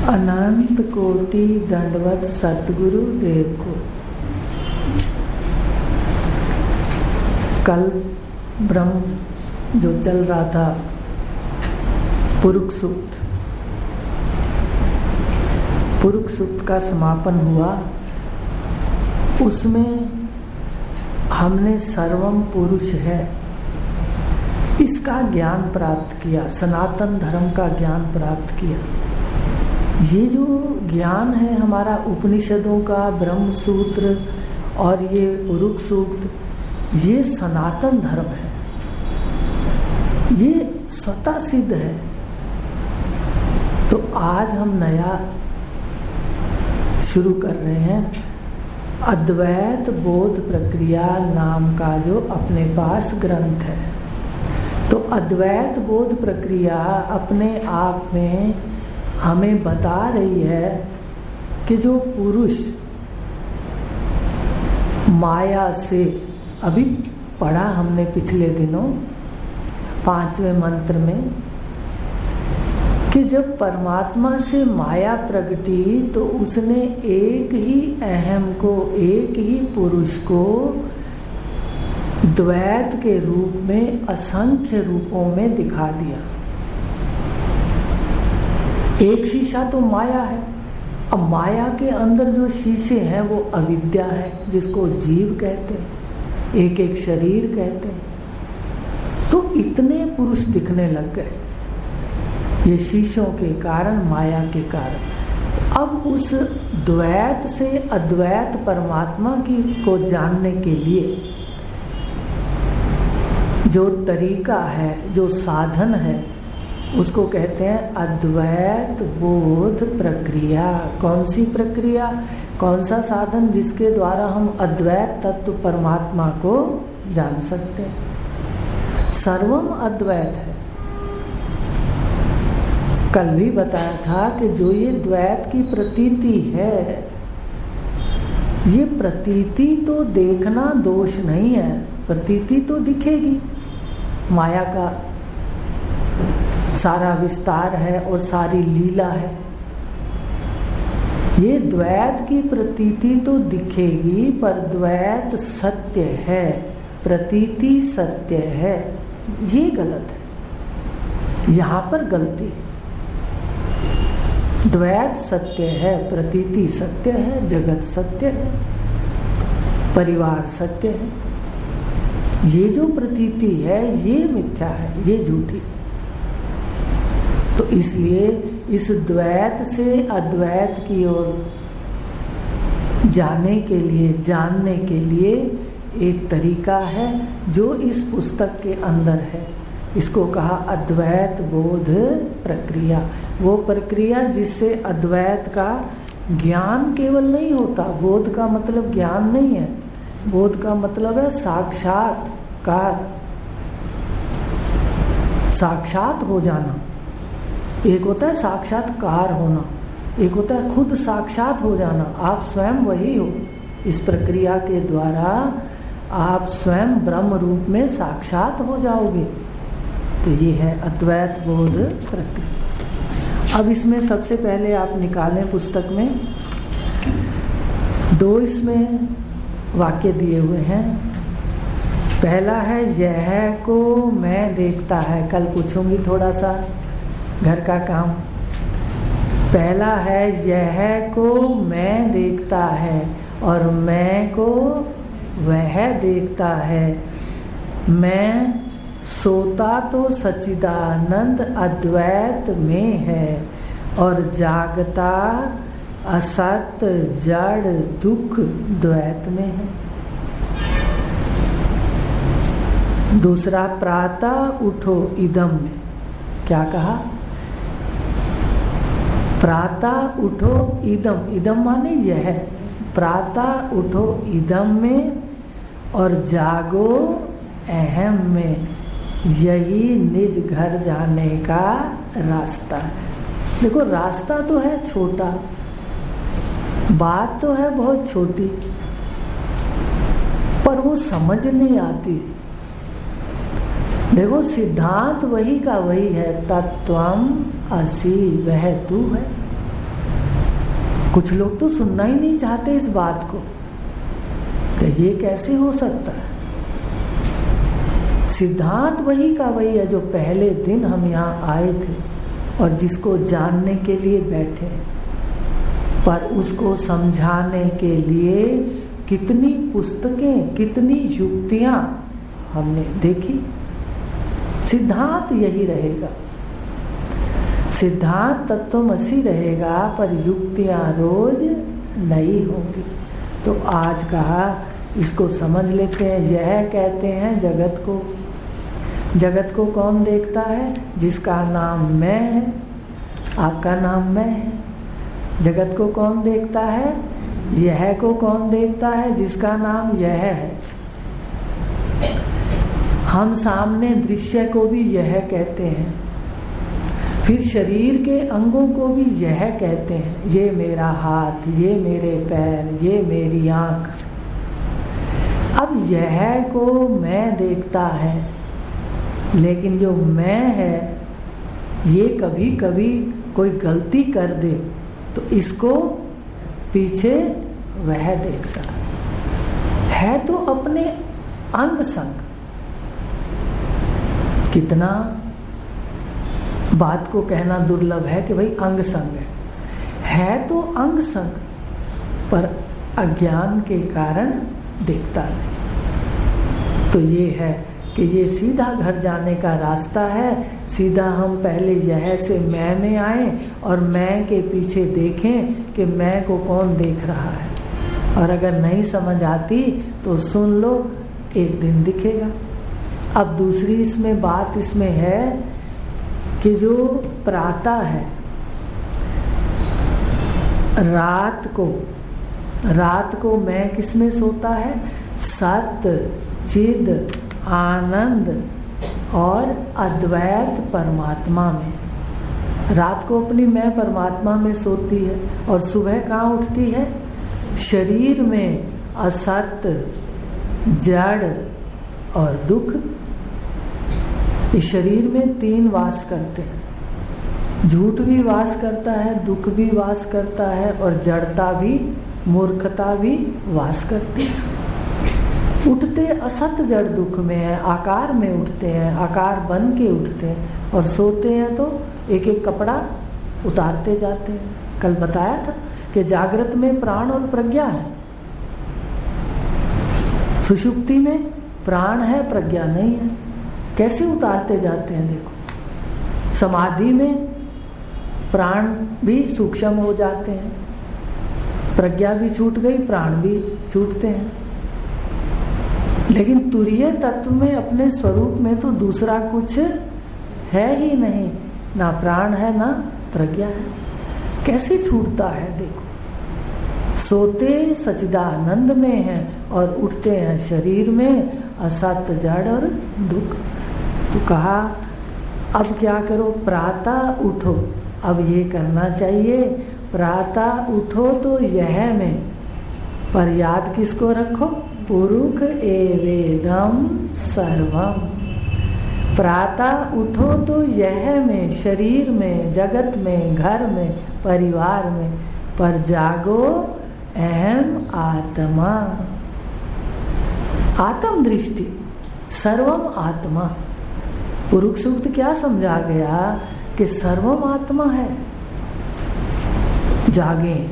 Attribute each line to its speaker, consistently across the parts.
Speaker 1: अनंत कोटि दंडवत सतगुरु देव को। कल ब्रह्म जो चल रहा था पुरुष सूक्त, पुरुष सूक्त का समापन हुआ। उसमें हमने सर्वम पुरुष है इसका ज्ञान प्राप्त किया, सनातन धर्म का ज्ञान प्राप्त किया। ये जो ज्ञान है हमारा उपनिषदों का, ब्रह्म सूत्र और ये पुरुष सूक्त, ये सनातन धर्म है, ये स्वतः सिद्ध है। तो आज हम नया शुरू कर रहे हैं, अद्वैत बोध प्रक्रिया नाम का जो अपने पास ग्रंथ है। तो अद्वैत बोध प्रक्रिया अपने आप में हमें बता रही है कि जो पुरुष माया से, अभी पढ़ा हमने पिछले दिनों 5वें मंत्र में, कि जब परमात्मा से माया प्रगटी तो उसने एक ही अहम को, एक ही पुरुष को द्वैत के रूप में असंख्य रूपों में दिखा दिया। एक शीशा तो माया है, अब माया के अंदर जो शीशे हैं वो अविद्या है, जिसको जीव कहते हैं, एक एक शरीर कहते हैं। तो इतने पुरुष दिखने लग गए ये शीशों के कारण, माया के कारण। अब उस द्वैत से अद्वैत परमात्मा की को जानने के लिए जो तरीका है, जो साधन है, उसको कहते हैं अद्वैत बोध प्रक्रिया। कौन सी प्रक्रिया, कौन सा साधन जिसके द्वारा हम अद्वैत तत्व परमात्मा को जान सकते हैं। सर्वम अद्वैत है। कल भी बताया था कि जो ये द्वैत की प्रतीति है, ये प्रतीति तो देखना दोष नहीं है, प्रतीति तो दिखेगी। माया का सारा विस्तार है और सारी लीला है। ये द्वैत की प्रतीति तो दिखेगी, पर द्वैत सत्य है, प्रतीति सत्य है, ये गलत है। यहाँ पर गलती है। द्वैत सत्य है, प्रतीति सत्य है, जगत सत्य है, परिवार सत्य है। ये जो प्रतीति है ये मिथ्या है, ये झूठी। तो इसलिए इस द्वैत से अद्वैत की ओर जाने के लिए, जानने के लिए एक तरीका है जो इस पुस्तक के अंदर है। इसको कहा अद्वैत बोध प्रक्रिया। वो प्रक्रिया जिससे अद्वैत का ज्ञान केवल नहीं होता, बोध का मतलब ज्ञान नहीं है, बोध का मतलब है साक्षात्कार, साक्षात हो जाना। एक होता है साक्षात्कार होना, एक होता है खुद साक्षात हो जाना। आप स्वयं वही हो। इस प्रक्रिया के द्वारा आप स्वयं ब्रह्म रूप में साक्षात हो जाओगे। तो ये है अद्वैत बोध प्रक्रिया। अब इसमें सबसे पहले आप निकालें पुस्तक में, 2 इसमें वाक्य दिए हुए हैं। पहला है यह को मैं देखता है। कल पूछूंगी थोड़ा सा घर का काम। पहला है यह को मैं देखता है और मैं को वह देखता है। मैं सोता तो सच्चिदानंद अद्वैत में है और जागता असत जड़ दुख द्वैत में है। दूसरा, प्रातः उठो इदम में। क्या कहा? प्रातः उठो इदम, इदम माने यह। प्रातः उठो इदम में और जागो अहम में, यही निज घर जाने का रास्ता है। देखो रास्ता तो है छोटा, बात तो है बहुत छोटी, पर वो समझ नहीं आती। देखो सिद्धांत वही का वही है, तत्वम असि, वह तू है। कुछ लोग तो सुनना ही नहीं चाहते इस बात को कि ये कैसे हो सकता है। सिद्धांत वही का वही है जो पहले दिन हम यहाँ आए थे और जिसको जानने के लिए बैठे हैं, पर उसको समझाने के लिए कितनी पुस्तकें, कितनी युक्तियां हमने देखी। सिद्धांत यही रहेगा, सिद्धांत तत्वमसी रहेगा, पर युक्तियां रोज नई होंगी। तो आज कहा इसको समझ लेते हैं। यह कहते हैं जगत को। जगत को कौन देखता है? जिसका नाम मैं है। आपका नाम मैं है। जगत को कौन देखता है? यह को कौन देखता है? जिसका नाम यह है। हम सामने दृश्य को भी यह कहते हैं, फिर शरीर के अंगों को भी यह कहते हैं। ये मेरा हाथ, ये मेरे पैर, ये मेरी आँख। अब यह को मैं देखता है, लेकिन जो मैं है ये कभी कभी कोई गलती कर दे तो इसको पीछे वह देखता है तो अपने अंग संग। कितना बात को कहना दुर्लभ है कि भाई अंग संग है तो अंग संग, पर अज्ञान के कारण देखता नहीं। तो ये है कि ये सीधा घर जाने का रास्ता है। सीधा हम पहले यह से मैं में आए और मैं के पीछे देखें कि मैं को कौन देख रहा है। और अगर नहीं समझ आती तो सुन लो, एक दिन दिखेगा। अब दूसरी इसमें बात इसमें है कि जो प्रातः है, रात को मैं किसमें सोता है? सत्य, चिद, आनंद और अद्वैत परमात्मा में। रात को अपनी मैं परमात्मा में सोती है और सुबह कहाँ उठती है? शरीर में असत्य, जड़ और दुख। इस शरीर में तीन वास करते हैं। झूठ भी वास करता है, दुख भी वास करता है और जड़ता भी, मूर्खता भी वास करती है। उठते असत जड़ दुख में है, आकार में उठते हैं, आकार बन के उठते हैं और सोते हैं तो एक एक कपड़ा उतारते जाते हैं। कल बताया था कि जागृत में प्राण और प्रज्ञा है, सुषुप्ति में प्राण है, प्रज्ञा नहीं है। कैसे उतारते जाते हैं देखो। समाधि में प्राण भी सूक्ष्म हो जाते हैं, प्रज्ञा भी छूट गई, प्राण भी छूटते हैं। लेकिन तुरीय तत्व में अपने स्वरूप में तो दूसरा कुछ है ही नहीं, ना प्राण है ना प्रज्ञा है। कैसे छूटता है देखो। सोते सच्चिदानंद में हैं और उठते हैं शरीर में असत, जड़ और दुख। तो कहा अब क्या करो? प्रातः उठो। अब ये करना चाहिए, प्रातः उठो तो यह में, पर याद किसको रखो? पुरुष एवेदम सर्वम। प्रातः उठो तो यह में, शरीर में, जगत में, घर में, परिवार में, पर जागो अहम आत्मा। आत्म दृष्टि, सर्वम आत्मा। पुरुष सूक्त क्या समझा गया कि सर्वम आत्मा है। जागें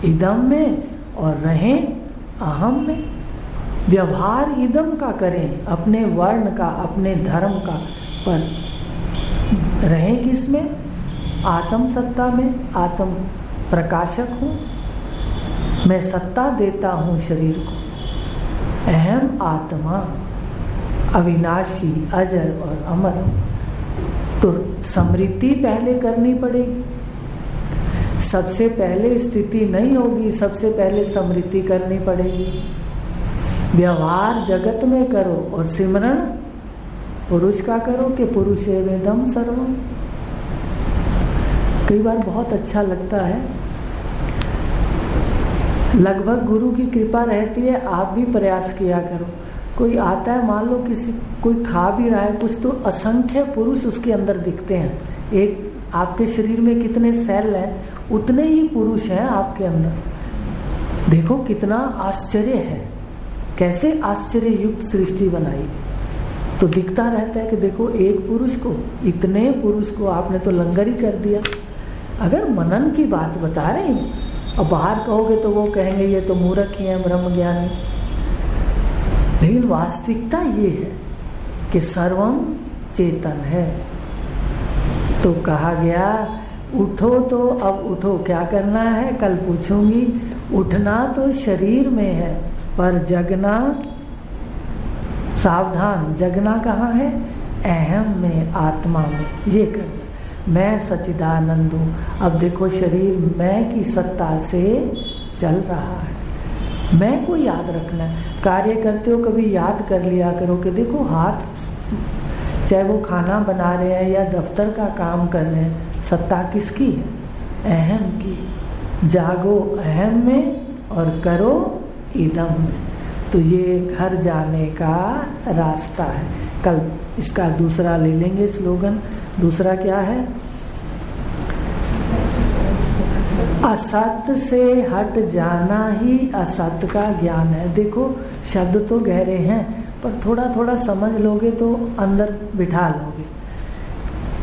Speaker 1: इदम में और रहें अहम में। व्यवहार इदम का करें, अपने वर्ण का, अपने धर्म का, पर रहें किस में? आत्म सत्ता में। आत्म प्रकाशक हूँ मैं, सत्ता देता हूँ शरीर को। अहम आत्मा, अविनाशी, अजर और अमर। तो स्मृति पहले करनी पड़ेगी। सबसे पहले स्थिति नहीं होगी, सबसे पहले स्मृति करनी पड़ेगी। व्यवहार जगत में करो और सिमरण पुरुष का करो कि पुरुष एवेदम सर्वम। कई बार बहुत अच्छा लगता है, लगभग गुरु की कृपा रहती है, आप भी प्रयास किया करो। कोई आता है, मान लो कोई खा भी रहा है कुछ, तो असंख्य पुरुष उसके अंदर दिखते हैं। एक आपके शरीर में कितने सेल हैं उतने ही पुरुष हैं आपके अंदर। देखो कितना आश्चर्य है, कैसे आश्चर्य युक्त सृष्टि बनाई। तो दिखता रहता है कि देखो एक पुरुष को, इतने पुरुष को आपने तो लंगर ही कर दिया। अगर मनन की बात बता रहे हैं और बाहर कहोगे तो वो कहेंगे ये तो मूर्ख ही हैं, ब्रह्म ज्ञानी। लेकिन वास्तविकता ये है कि सर्वम चेतन है। तो कहा गया उठो, तो अब उठो, क्या करना है कल पूछूंगी। उठना तो शरीर में है पर जगना, सावधान, जगना कहाँ है? अहम में, आत्मा में। ये करना, मैं सच्चिदानंद हूँ। अब देखो शरीर मैं की सत्ता से चल रहा है। मैं को याद रखना है। कार्य करते हो कभी याद कर लिया करो कि देखो हाथ, चाहे वो खाना बना रहे हैं या दफ्तर का काम कर रहे हैं, सत्ता किसकी है? अहम की। जागो अहम में और करो इदम में। तो ये घर जाने का रास्ता है। कल इसका दूसरा ले लेंगे स्लोगन। दूसरा क्या है? असत से हट जाना ही असत का ज्ञान है। देखो शब्द तो गहरे हैं पर थोड़ा थोड़ा समझ लोगे तो अंदर बिठा लोगे।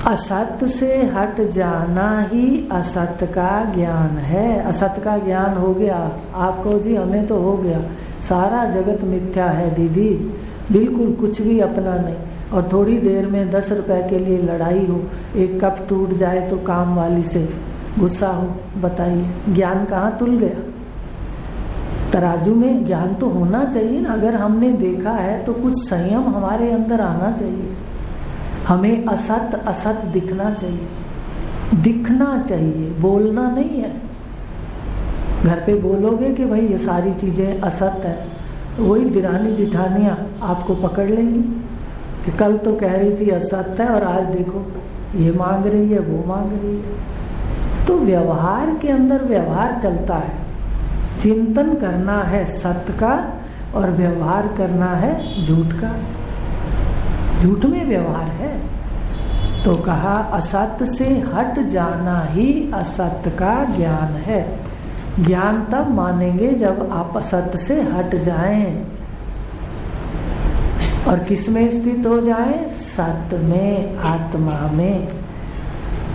Speaker 1: असत से हट जाना ही असत का ज्ञान है। असत का ज्ञान हो गया आपको जी, हमें तो हो गया। सारा जगत मिथ्या है दीदी, बिल्कुल कुछ भी अपना नहीं। और थोड़ी देर में 10 रुपए के लिए लड़ाई हो, एक कप टूट जाए तो काम वाली से गुस्सा हो, बताइए ज्ञान कहाँ तुल गया? तराजू में ज्ञान तो होना चाहिए ना। अगर हमने देखा है तो कुछ संयम हमारे अंदर आना चाहिए। हमें असत असत दिखना चाहिए, दिखना चाहिए, बोलना नहीं है। घर पे बोलोगे कि भाई ये सारी चीज़ें असत है, वही दिरानी जिठानियाँ आपको पकड़ लेंगी कि कल तो कह रही थी असत है और आज देखो ये मांग रही है, वो मांग रही है। तो व्यवहार के अंदर व्यवहार चलता है। चिंतन करना है सत्य का और व्यवहार करना है झूठ का। झूठ में व्यवहार है। तो कहा असत्य से हट जाना ही असत्य का ज्ञान है। ज्ञान तब मानेंगे जब आप असत्य से हट जाएं और किस में स्थित हो जाएं? सत्य में, आत्मा में।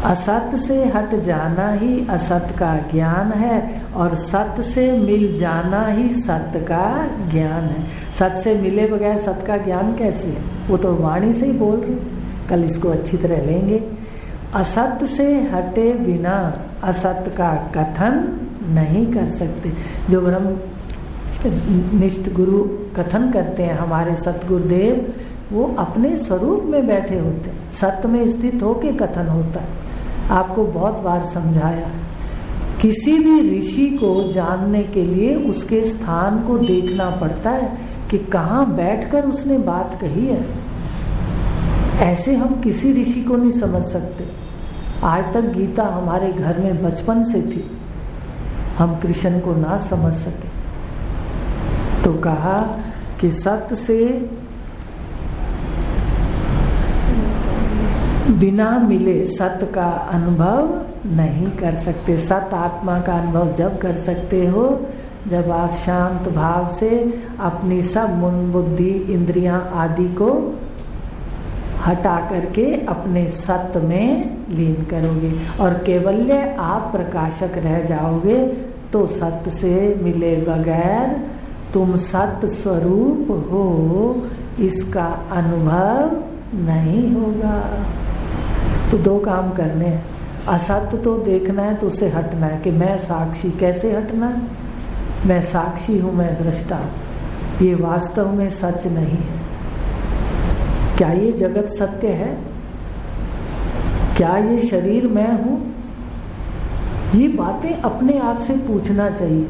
Speaker 1: असत्य से हट जाना ही असत्य का ज्ञान है और सत्य से मिल जाना ही सत्य का ज्ञान है। सत्य से मिले बगैर सत्य का ज्ञान कैसे है? वो तो वाणी से ही बोल रहे। कल इसको अच्छी तरह लेंगे। असत्य से हटे बिना असत्य का कथन नहीं कर सकते। जो ब्रह्म निष्ठ गुरु कथन करते हैं हमारे सतगुरुदेव, वो अपने स्वरूप में बैठे होते हैं, सत्य में स्थित होके कथन होता है। आपको बहुत बार समझाया है। किसी भी ऋषि को जानने के लिए उसके स्थान को देखना पड़ता है कि कहाँ बैठकर उसने बात कही है। ऐसे हम किसी ऋषि को नहीं समझ सकते। आज तक गीता हमारे घर में बचपन से थी, हम कृष्ण को ना समझ सके। तो कहा कि सत्य से बिना मिले सत्य का अनुभव नहीं कर सकते। सत आत्मा का अनुभव जब कर सकते हो जब आप शांत भाव से अपनी सब मन बुद्धि इंद्रियां आदि को हटा करके अपने सत्य में लीन करोगे और केवल्य आप प्रकाशक रह जाओगे। तो सत्य से मिले बगैर तुम सत्य स्वरूप हो, इसका अनुभव नहीं होगा। तो दो काम करने हैं। असत्य तो देखना है तो उसे हटना है कि मैं साक्षी। कैसे हटना है? मैं साक्षी हूँ, मैं दृष्टा हूँ, ये वास्तव में सच नहीं है। क्या ये जगत सत्य है? क्या ये शरीर मैं हूँ? ये बातें अपने आप से पूछना चाहिए।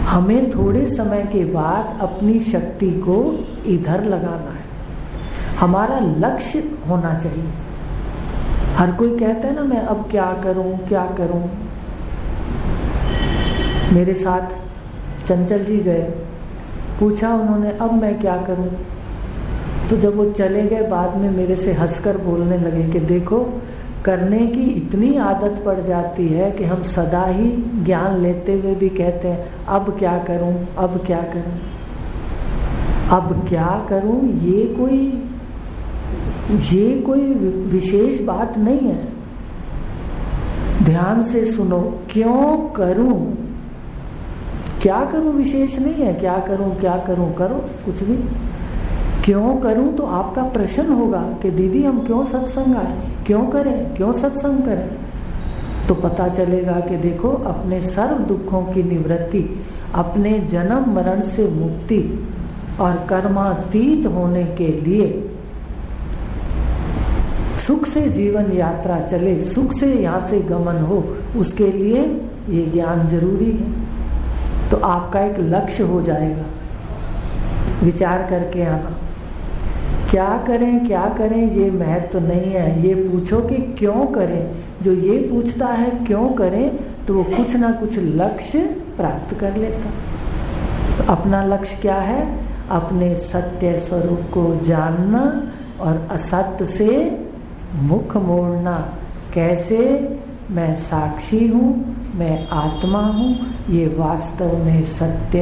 Speaker 1: हमें थोड़े समय के बाद अपनी शक्ति को इधर लगाना है। हमारा लक्ष्य होना चाहिए। हर कोई कहता है ना मैं अब क्या करूं क्या करूं। मेरे साथ चंचल जी गए, पूछा उन्होंने अब मैं क्या करूं। तो जब वो चले गए बाद में मेरे से हंसकर बोलने लगे कि देखो करने की इतनी आदत पड़ जाती है कि हम सदा ही ज्ञान लेते हुए भी कहते हैं अब क्या करूं, अब क्या करूं, अब क्या करूं। ये कोई विशेष बात नहीं है। ध्यान से सुनो, क्यों करूं, क्या करूं विशेष नहीं है। क्या करूं, क्या करूं, करो कुछ भी। क्यों करूं तो आपका प्रश्न होगा कि दीदी हम क्यों सत्संग आए, क्यों करें, क्यों सत्संग करें। तो पता चलेगा कि देखो अपने सर्व दुखों की निवृत्ति, अपने जन्म मरण से मुक्ति और कर्मातीत होने के लिए, सुख से जीवन यात्रा चले, सुख से यहाँ से गमन हो, उसके लिए ये ज्ञान जरूरी है। तो आपका एक लक्ष्य हो जाएगा। विचार करके आना, क्या करें क्या करें ये महत्व तो नहीं है, ये पूछो कि क्यों करें। जो ये पूछता है क्यों करें तो वो कुछ ना कुछ लक्ष्य प्राप्त कर लेता। तो अपना लक्ष्य क्या है, अपने सत्य स्वरूप को जानना और असत्य से मुख मोड़ना। कैसे, मैं साक्षी हूँ, मैं आत्मा हूँ, ये वास्तव में सत्य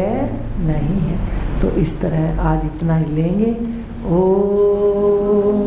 Speaker 1: नहीं है। तो इस तरह आज इतना ही लेंगे। ओम